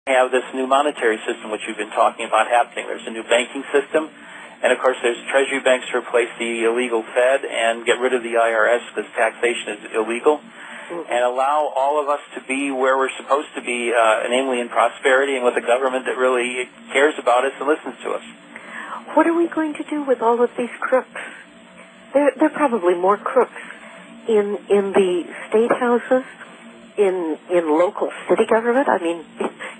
have this new monetary system, which we've been talking about happening. There's a new banking system, and of course there's treasury banks to replace the illegal Fed and get rid of the IRS because taxation is illegal, and allow all of us to be where we're supposed to be, namely in prosperity and with a government that really cares about us and listens to us. What are we going to do with all of these crooks? There are probably more crooks in the state houses, in local city government. I mean,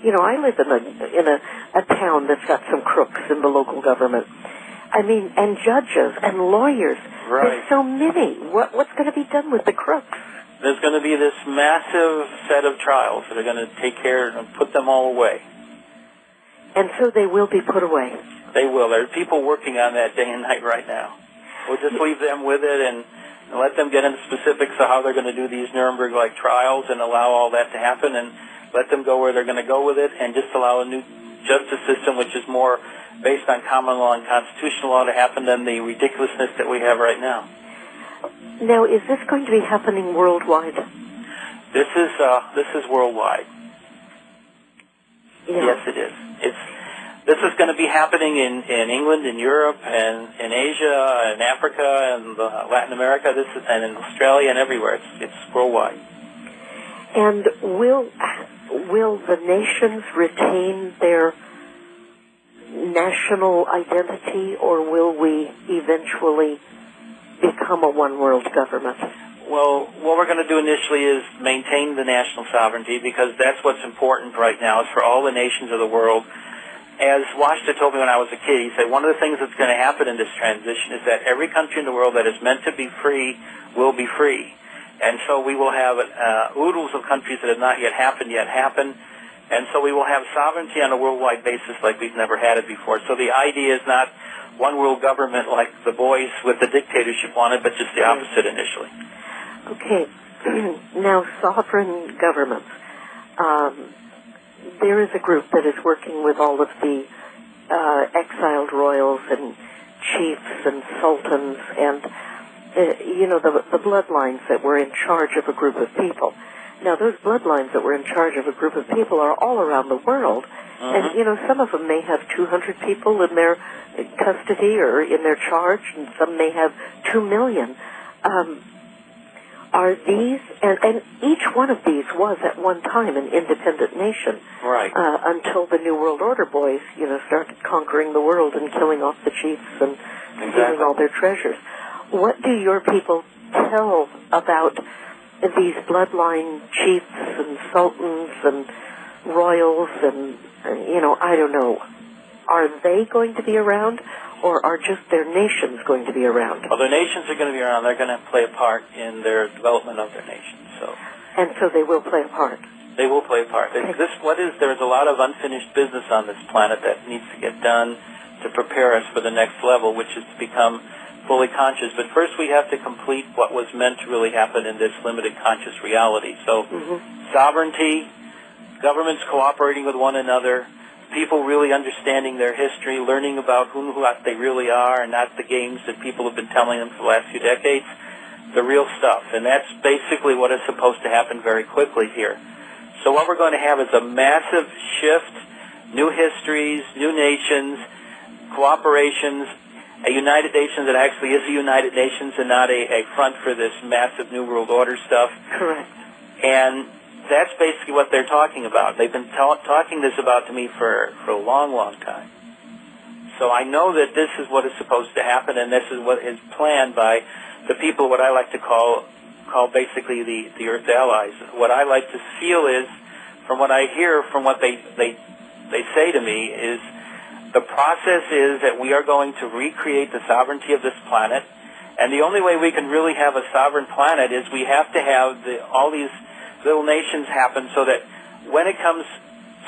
you know, I live in a town that's got some crooks in the local government. I mean, and judges and lawyers. Right. There's so many. What's going to be done with the crooks? There's going to be this massive set of trials that are going to take care and put them all away. And so they will be put away. They will. There are people working on that day and night right now. We'll just leave them with it and let them get into specifics of how they're going to do these Nuremberg-like trials and allow all that to happen, and let them go where they're going to go with it, and just allow a new justice system which is more based on common law and constitutional law to happen than the ridiculousness that we have right now. Now, is this going to be happening worldwide? This is worldwide. Yeah. Yes, it is. This is going to be happening in England, in Europe, and in Asia, and Africa, and Latin America, and in Australia, and everywhere. It's worldwide. And will the nations retain their national identity, or will we eventually become a one-world government? Well, what we're going to do initially is maintain the national sovereignty, because that's what's important right now, is for all the nations of the world. As Washington told me when I was a kid, he said one of the things that's going to happen in this transition is that every country in the world that is meant to be free will be free. And so we will have oodles of countries that have not yet happened happen. And so we will have sovereignty on a worldwide basis like we've never had it before. So the idea is not one world government like the boys with the dictatorship wanted, but just the opposite initially. Okay. Now, sovereign governments. There is a group that is working with all of the exiled royals and chiefs and sultans and, you know, the bloodlines that were in charge of a group of people. Now, those bloodlines that were in charge of a group of people are all around the world. And, you know, some of them may have 200 people in their custody or in their charge, and some may have 2 million. Are these, and each one of these was at one time an independent nation. Right. Until the New World Order boys, you know, started conquering the world and killing off the chiefs and stealing all their treasures. What do your people tell about these bloodline chiefs and sultans and royals and, you know, I don't know. Are they going to be around, or are just their nations going to be around? Well, their nations are going to be around. They're going to play a part in their development of their nations. And so they will play a part. They will play a part. There's a lot of unfinished business on this planet that needs to get done to prepare us for the next level, which is to become fully conscious. But first we have to complete what was meant to really happen in this limited conscious reality. So sovereignty, governments cooperating with one another, people really understanding their history, learning about who what they really are and not the games that people have been telling them for the last few decades, the real stuff. And that's basically what is supposed to happen very quickly here. So what we're going to have is a massive shift, new histories, new nations, cooperations, a United Nations that actually is a United Nations and not a front for this massive New World Order stuff. Correct. And that's basically what they're talking about. They've been talking this about to me for a long, long time. So I know that this is what is supposed to happen, and this is what is planned by the people, what I like to call basically the Earth allies. What I like to feel is, from what I hear, from what they say to me, is the process is that we are going to recreate the sovereignty of this planet, and the only way we can really have a sovereign planet is we have to have all these little nations happen so that when it comes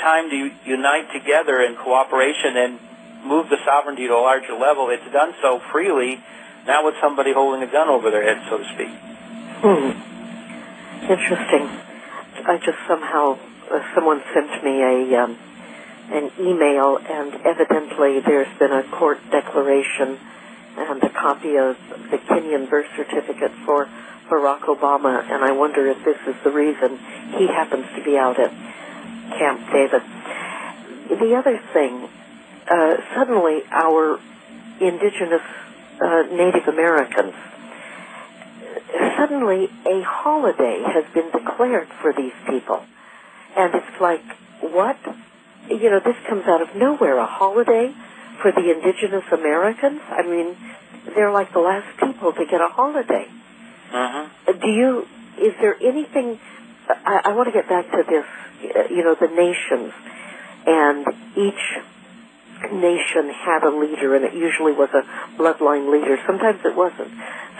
time to unite together in cooperation and move the sovereignty to a larger level, it's done so freely, not with somebody holding a gun over their head, so to speak. Interesting. I just somehow, someone sent me an email, and evidently there's been a court declaration and a copy of the Kenyan birth certificate for Barack Obama, and I wonder if this is the reason he happens to be out at Camp David. the other thing, suddenly our indigenous Native Americans, suddenly a holiday has been declared for these people. And it's like, what? You know, this comes out of nowhere, a holiday for the indigenous Americans? I mean, they're like the last people to get a holiday. Is there anything, I want to get back to this, you know, the nations, and each nation had a leader, and it usually was a bloodline leader. Sometimes it wasn't.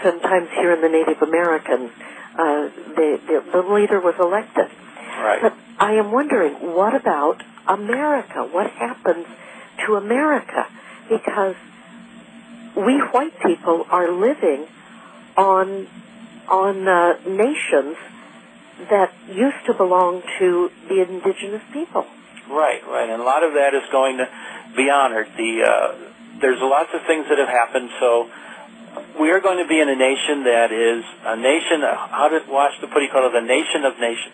Sometimes here in the Native Americans, the leader was elected. Right. But I am wondering, what about America? What happens to America? Because we white people are living on nations that used to belong to the indigenous people. Right, and a lot of that is going to be honored. There's lots of things that have happened, so we are going to be in a nation that is a nation, the nation of nations.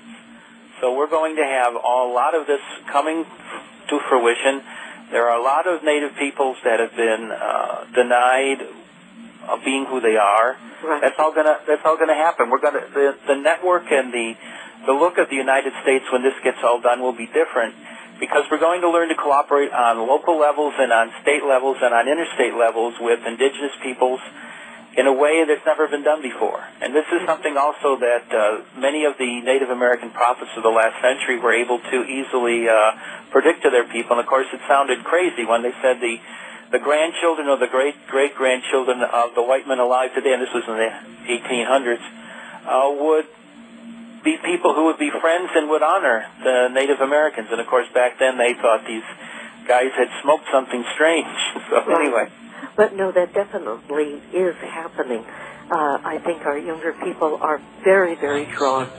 So we're going to have a lot of this coming to fruition. There are a lot of Native peoples that have been denied of being who they are. Right. That's all gonna happen. We're gonna the network and the look of the United States when this gets all done will be different, because we're going to learn to cooperate on local levels and on state levels and on interstate levels with indigenous peoples in a way that's never been done before. And this is something also that many of the Native American prophets of the last century were able to easily predict to their people. And of course, it sounded crazy when they said the grandchildren or the great-great-grandchildren of the white men alive today, and this was in the 1800s, would be people who would be friends and would honor the Native Americans. And of course, back then they thought these guys had smoked something strange. So anyway. But no, that definitely is happening. I think our younger people are very, very drawn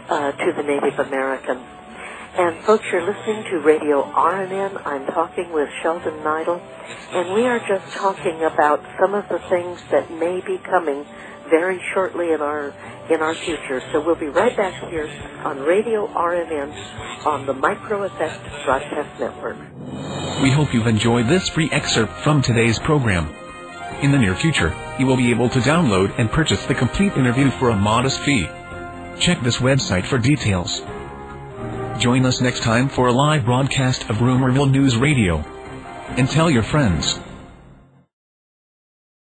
to the Native Americans. And folks, you're listening to Radio RNN. I'm talking with Sheldan Nidle, and we are just talking about some of the things that may be coming very shortly in our future. So we'll be right back here on Radio RNN on the Micro Effect Broadcast Network. We hope you've enjoyed this free excerpt from today's program. In the near future, you will be able to download and purchase the complete interview for a modest fee. Check this website for details. Join us next time for a live broadcast of Rumorville News Radio. And tell your friends.